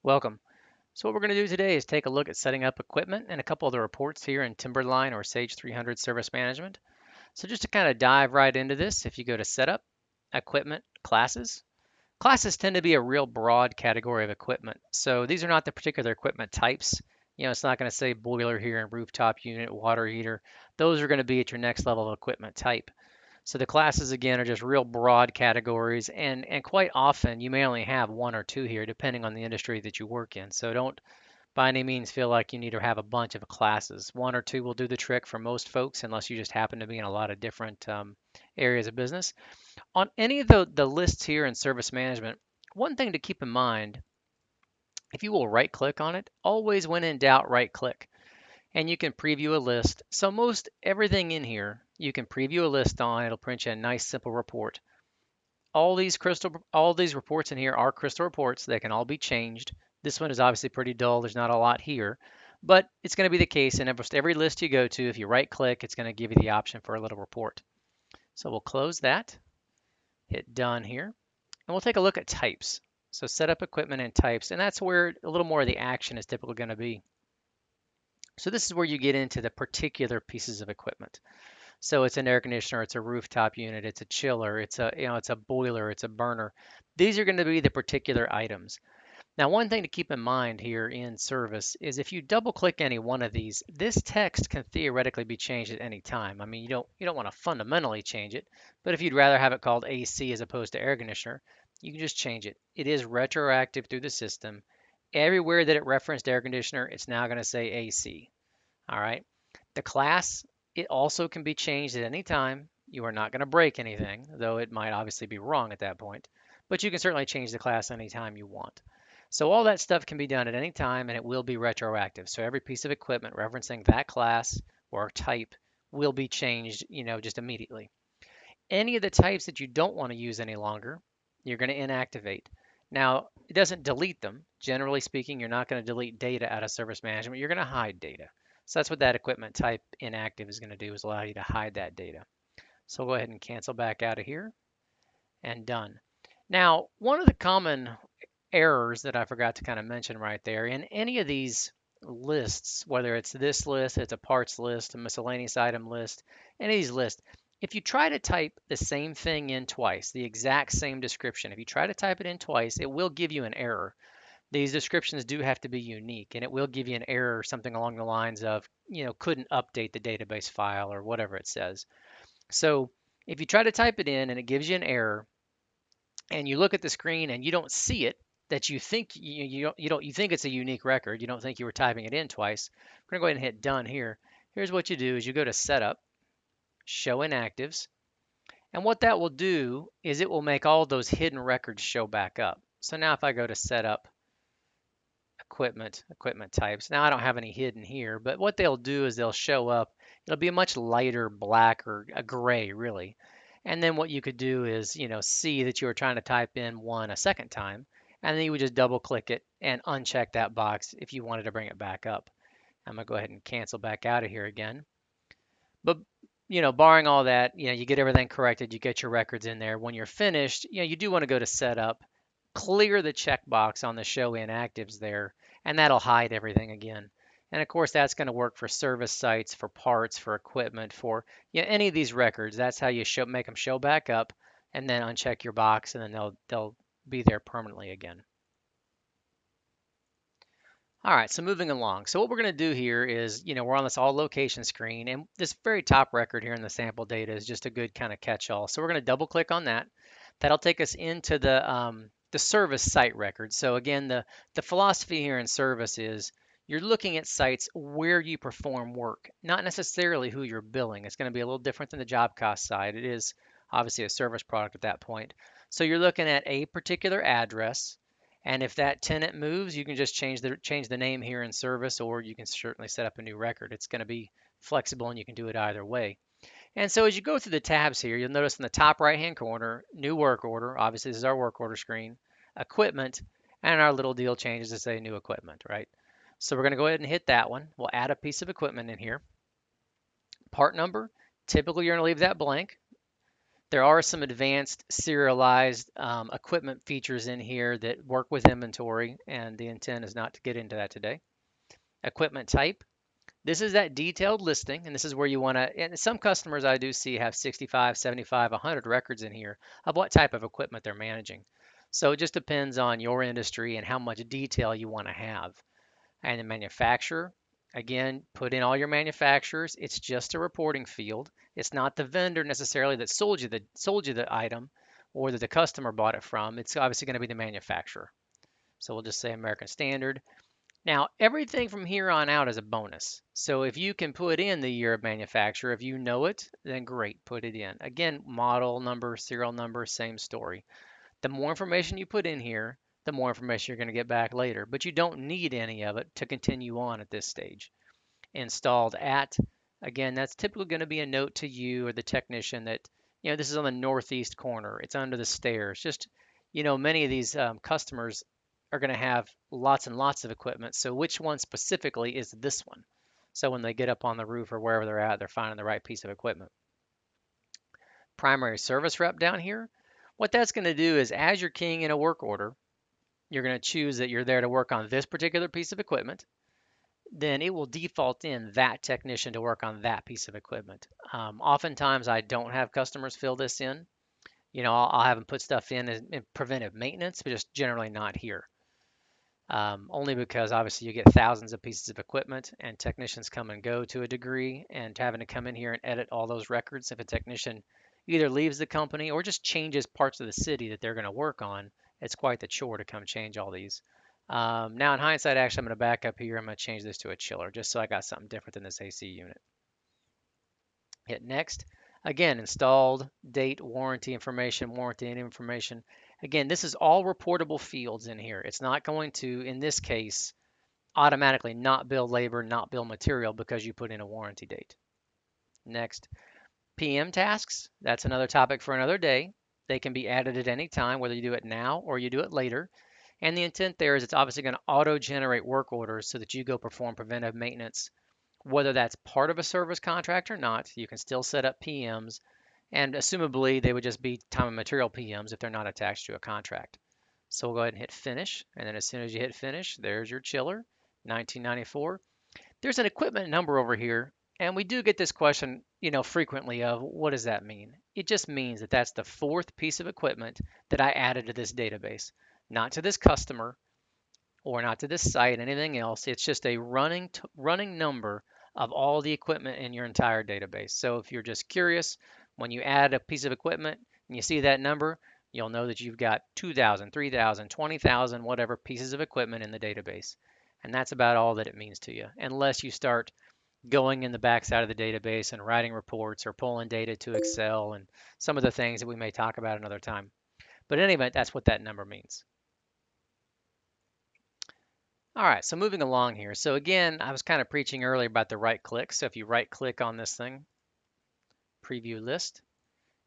Welcome. So what we're going to do today is take a look at setting up equipment and a couple of the reports here in Timberline or Sage 300 Service Management. So just to kind of dive right into this, if you go to Setup, Equipment, Classes, classes tend to be a real broad category of equipment. So these are not the particular equipment types. It's not going to say boiler here and rooftop unit, water heater. Those are going to be at your next level of equipment type. So the classes again are just real broad categories, and quite often you may only have one or two here depending on the industry that you work in. So don't by any means feel like you need to have a bunch of classes. One or two will do the trick for most folks unless you just happen to be in a lot of different areas of business. On any of the lists here in service management, one thing to keep in mind, if you will right click on it, always when in doubt, right click and you can preview a list. So most everything in here, you can preview a list on. It'll print you a nice simple report. All these reports in here are crystal reports. They can all be changed. This one is obviously pretty dull. There's not a lot here, but it's going to be the case in almost every list you go to. If you right click, it's going to give you the option for a little report. So we'll close that, hit done here, and we'll take a look at types. So set up equipment and types, and that's where a little more of the action is typically going to be. So this is where you get into the particular pieces of equipment. So it's an air conditioner, it's a rooftop unit, it's a chiller, it's a boiler, it's a burner. These are going to be the particular items. Now, one thing to keep in mind here in service is if you double click any one of these, this text can theoretically be changed at any time. I mean, you don't want to fundamentally change it, but if you'd rather have it called AC as opposed to air conditioner, you can just change it. It is retroactive through the system. Everywhere that it referenced air conditioner, it's now going to say AC. All right. The class, it also can be changed at any time. You are not going to break anything, though it might obviously be wrong at that point. But you can certainly change the class anytime you want. So all that stuff can be done at any time and it will be retroactive. So every piece of equipment referencing that class or type will be changed, just immediately. Any of the types that you don't want to use any longer, you're going to inactivate. Now, it doesn't delete them. Generally speaking, you're not going to delete data out of service management. You're going to hide data. So that's what that equipment type inactive is going to do, is allow you to hide that data. So we'll go ahead and cancel back out of here and done. Now, one of the common errors that I forgot to kind of mention right there in any of these lists, whether it's this list, it's a parts list, a miscellaneous item list, any of these lists, if you try to type the same thing in twice, the exact same description, if you try to type it in twice, it will give you an error. These descriptions do have to be unique and it will give you an error, something along the lines of, couldn't update the database file or whatever it says. So if you try to type it in and it gives you an error, and you look at the screen and you don't see it, that you think you think it's a unique record, you don't think you were typing it in twice. We're gonna go ahead and hit done here. Here's what you do: is you go to Setup, Show Inactives, and what that will do is it will make all those hidden records show back up. So now if I go to Setup, Equipment Types, now I don't have any hidden here, but what they'll do is they'll show up. It'll be a much lighter black or a gray, really. And then what you could do is, see that you were trying to type in one a second time, and then you would just double click it and uncheck that box if you wanted to bring it back up. I'm gonna go ahead and cancel back out of here again. But barring all that, you get everything corrected, you get your records in there. When you're finished, you do want to go to Setup, clear the checkbox on the Show Inactives there, and that'll hide everything again. And of course, that's going to work for service sites, for parts, for equipment, for any of these records. That's how you make them show back up, and then uncheck your box, and then they'll be there permanently again. All right, so moving along. So what we're going to do here is, we're on this all location screen, and this very top record here in the sample data is just a good kind of catch-all. So we're going to double click on that. That'll take us into the service site record. So again, the philosophy here in service is you're looking at sites where you perform work, not necessarily who you're billing. It's going to be a little different than the job cost side. It is obviously a service product at that point. So you're looking at a particular address. And if that tenant moves, you can just change the name here in service, or you can certainly set up a new record. It's going to be flexible and you can do it either way. And so as you go through the tabs here, you'll notice in the top right-hand corner, new work order. Obviously, this is our work order screen, equipment, and our little deal changes to say new equipment, right? So we're going to go ahead and hit that one. We'll add a piece of equipment in here. Part number, typically you're going to leave that blank. There are some advanced serialized equipment features in here that work with inventory, and the intent is not to get into that today. Equipment type. This is that detailed listing, and this is where you want to, and some customers I do see have 65, 75, 100 records in here of what type of equipment they're managing. So it just depends on your industry and how much detail you want to have. And the manufacturer, again, put in all your manufacturers. It's just a reporting field. It's not the vendor necessarily that sold you the item or that the customer bought it from. It's obviously going to be the manufacturer. So we'll just say American Standard. Now, everything from here on out is a bonus. So if you can put in the year of manufacture, if you know it, then great, put it in. Again, model number, serial number, same story. The more information you put in here, the more information you're going to get back later, but you don't need any of it to continue on at this stage. Installed at, again, that's typically going to be a note to you or the technician that, this is on the northeast corner, it's under the stairs. Just, many of these customers are going to have lots and lots of equipment. So which one specifically is this one? So when they get up on the roof or wherever they're at, they're finding the right piece of equipment. Primary service rep down here. What that's going to do is as you're keying in a work order, you're going to choose that you're there to work on this particular piece of equipment. Then it will default in that technician to work on that piece of equipment. Oftentimes I don't have customers fill this in. I'll have them put stuff in preventive maintenance, but just generally not here. Only because obviously you get thousands of pieces of equipment and technicians come and go to a degree, and having to come in here and edit all those records if a technician either leaves the company or just changes parts of the city that they're going to work on, it's quite the chore to come change all these. Now in hindsight, actually I'm going to back up here. I'm going to change this to a chiller just so I got something different than this AC unit. Hit next. Again, installed, date, warranty information. Again, this is all reportable fields in here. It's not going to, in this case, automatically not bill labor, not bill material because you put in a warranty date. Next, PM tasks. That's another topic for another day. They can be added at any time, whether you do it now or you do it later. And the intent there is it's obviously going to auto-generate work orders so that you go perform preventive maintenance. Whether that's part of a service contract or not, you can still set up PMs, and assumably they would just be time and material PMs if they're not attached to a contract. So we'll go ahead and hit finish, and then as soon as you hit finish, there's your chiller, 1994. There's an equipment number over here, and we do get this question, frequently of what does that mean? It just means that that's the fourth piece of equipment that I added to this database, not to this customer or not to this site, anything else. It's just a running number of all the equipment in your entire database. So if you're just curious, when you add a piece of equipment and you see that number, you'll know that you've got 2,000, 3,000, 20,000, whatever pieces of equipment in the database. And that's about all that it means to you, unless you start going in the backside of the database and writing reports or pulling data to Excel and some of the things that we may talk about another time. But in any event, that's what that number means. All right, so moving along here. So again, I was kind of preaching earlier about the right click. So if you right click on this thing, preview list,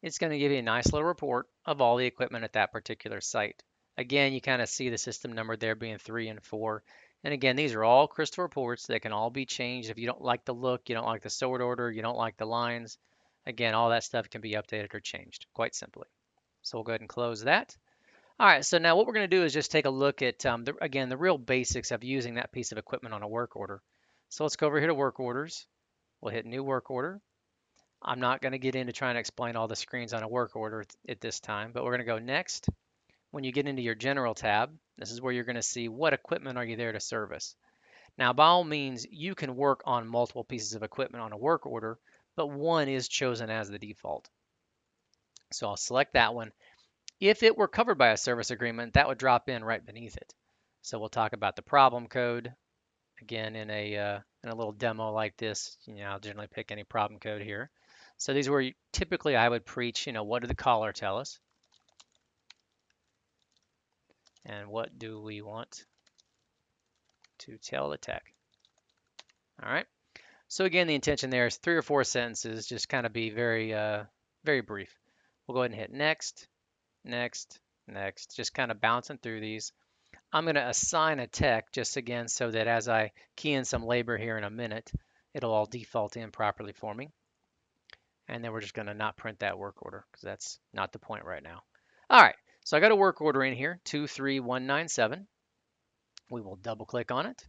it's going to give you a nice little report of all the equipment at that particular site. Again, you kind of see the system number there being 3 and 4. And again, these are all crystal reports. They can all be changed. If you don't like the look, you don't like the sort order, you don't like the lines, again, all that stuff can be updated or changed quite simply. So we'll go ahead and close that. All right, so now what we're going to do is just take a look at, again, the real basics of using that piece of equipment on a work order. So let's go over here to work orders. We'll hit new work order. I'm not going to get into trying to explain all the screens on a work order at this time, but we're going to go next. When you get into your general tab, this is where you're going to see what equipment are you there to service. Now, by all means, you can work on multiple pieces of equipment on a work order, but one is chosen as the default. So I'll select that one. If it were covered by a service agreement, that would drop in right beneath it. So we'll talk about the problem code. Again, in a little demo like this, I'll generally pick any problem code here. So these were typically I would preach, what did the caller tell us? And what do we want to tell the tech? All right. So again, the intention there is 3 or 4 sentences, just kind of be very, very brief. We'll go ahead and hit next, next, next, just kind of bouncing through these. I'm going to assign a tech just again so that as I key in some labor here in a minute, it'll all default in properly for me. And then we're just going to not print that work order because that's not the point right now. All right, so I got a work order in here, 23197. We will double click on it.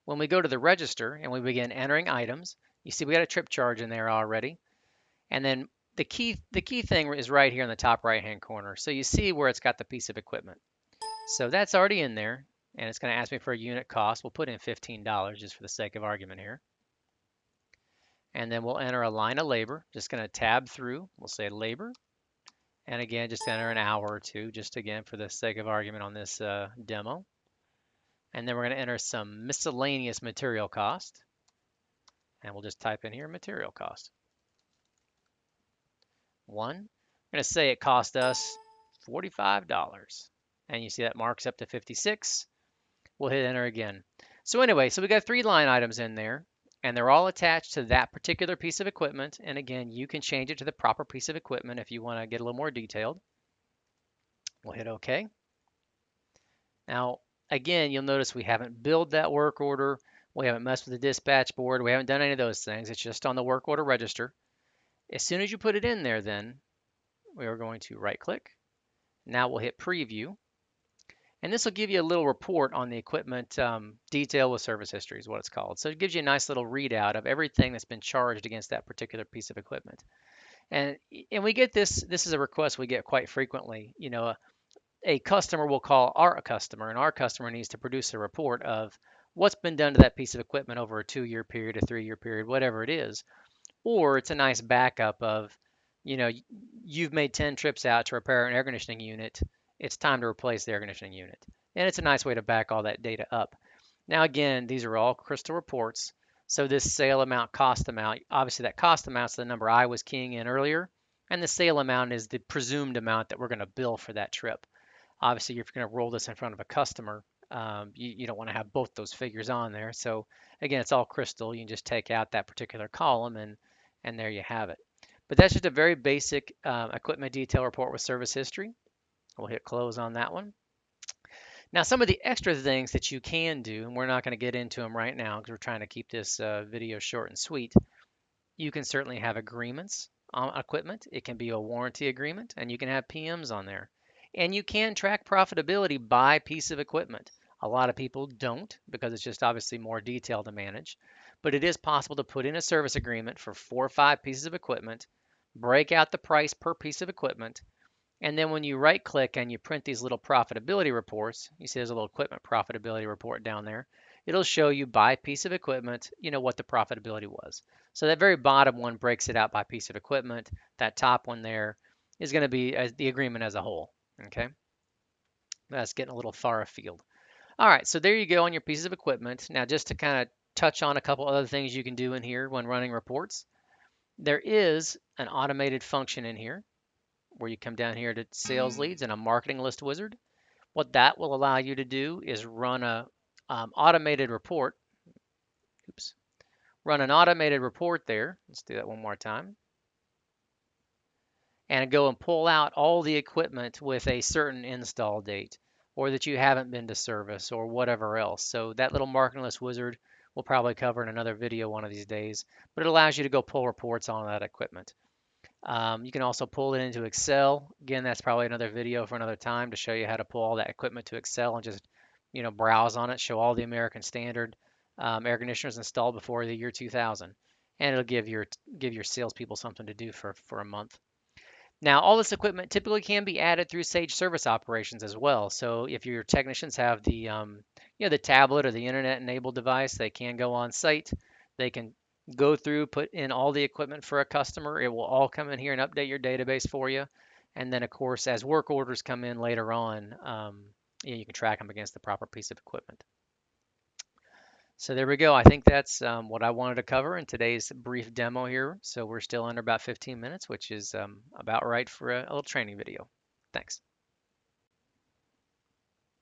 When we go to the register and we begin entering items, you see we got a trip charge in there already. And then the key thing is right here in the top right hand corner. So you see where it's got the piece of equipment. So that's already in there, and it's going to ask me for a unit cost. We'll put in $15 just for the sake of argument here. And then we'll enter a line of labor. Just going to tab through. We'll say labor. And again, just enter an hour or two, just again for the sake of argument on this demo. And then we're going to enter some miscellaneous material cost. And we'll just type in here material cost. 1. I'm going to say it cost us $45. And you see that marks up to 56. We'll hit enter again. So anyway, so we got 3 line items in there, and they're all attached to that particular piece of equipment. And again, you can change it to the proper piece of equipment if you want to get a little more detailed. We'll hit OK. Now, again, you'll notice we haven't billed that work order. We haven't messed with the dispatch board. We haven't done any of those things. It's just on the work order register. As soon as you put it in there, then we are going to right click. Now we'll hit preview. And this will give you a little report on the equipment detail with service history is what it's called. So it gives you a nice little readout of everything that's been charged against that particular piece of equipment. And we get this is a request we get quite frequently. You know, a customer will call our customer, and our customer needs to produce a report of what's been done to that piece of equipment over a 2-year period, a 3-year period, whatever it is. Or it's a nice backup of, you know, you've made 10 trips out to repair an air conditioning unit. It's time to replace the air conditioning unit. And it's a nice way to back all that data up. Now, again, these are all crystal reports. So this sale amount, cost amount, obviously that cost amount is the number I was keying in earlier. And the sale amount is the presumed amount that we're going to bill for that trip. Obviously, if you're going to roll this in front of a customer, you don't want to have both those figures on there. So again, it's all crystal. You can just take out that particular column and there you have it. But that's just a very basic equipment detail report with service history. We'll hit close on that one. Now, some of the extra things that you can do, and we're not going to get into them right now because we're trying to keep this video short and sweet. You can certainly have agreements on equipment. It can be a warranty agreement, and you can have PMs on there. And you can track profitability by piece of equipment. A lot of people don't because it's just obviously more detailed to manage. But it is possible to put in a service agreement for 4 or 5 pieces of equipment, break out the price per piece of equipment, and then when you right click and you print these little profitability reports, you see there's a little equipment profitability report down there. It'll show you by piece of equipment, you know, what the profitability was. So that very bottom one breaks it out by piece of equipment. That top one there is going to be the agreement as a whole. Okay. That's getting a little far afield. All right. So there you go on your pieces of equipment. Now, just to kind of touch on a couple other things you can do in here when running reports, there is an automated function in here where you come down here to sales leads and a marketing list wizard. What that will allow you to do is run a automated report. Oops. Run an automated report there. Let's do that one more time. And go and pull out all the equipment with a certain install date or that you haven't been to service or whatever else. So that little marketing list wizard we'll probably cover in another video one of these days, but it allows you to go pull reports on that equipment. You can also pull it into Excel. Again, that's probably another video for another time to show you how to pull all that equipment to Excel and just, you know, browse on it, show all the American Standard air conditioners installed before the year 2000, and it'll give your salespeople something to do for a month. Now, all this equipment typically can be added through Sage Service Operations as well. So if your technicians have the, you know, the tablet or the internet-enabled device, they can go on site. They can go through, put in all the equipment for a customer. It will all come in here and update your database for you. And then, of course, as work orders come in later on, you can track them against the proper piece of equipment. So there we go. I think that's what I wanted to cover in today's brief demo here. So we're still under about 15 minutes, which is about right for a little training video. Thanks.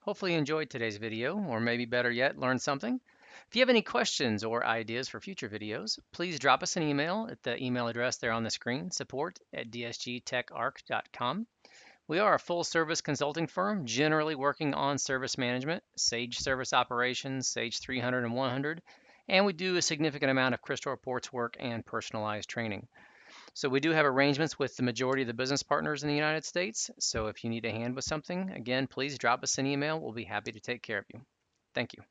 Hopefully you enjoyed today's video, or maybe better yet, learned something. If you have any questions or ideas for future videos, please drop us an email at the email address there on the screen, support@dsgtecharc.com. We are a full-service consulting firm, generally working on service management, Sage Service Operations, Sage 300 and 100, and we do a significant amount of Crystal Reports work and personalized training. So we do have arrangements with the majority of the business partners in the United States. So if you need a hand with something, again, please drop us an email. We'll be happy to take care of you. Thank you.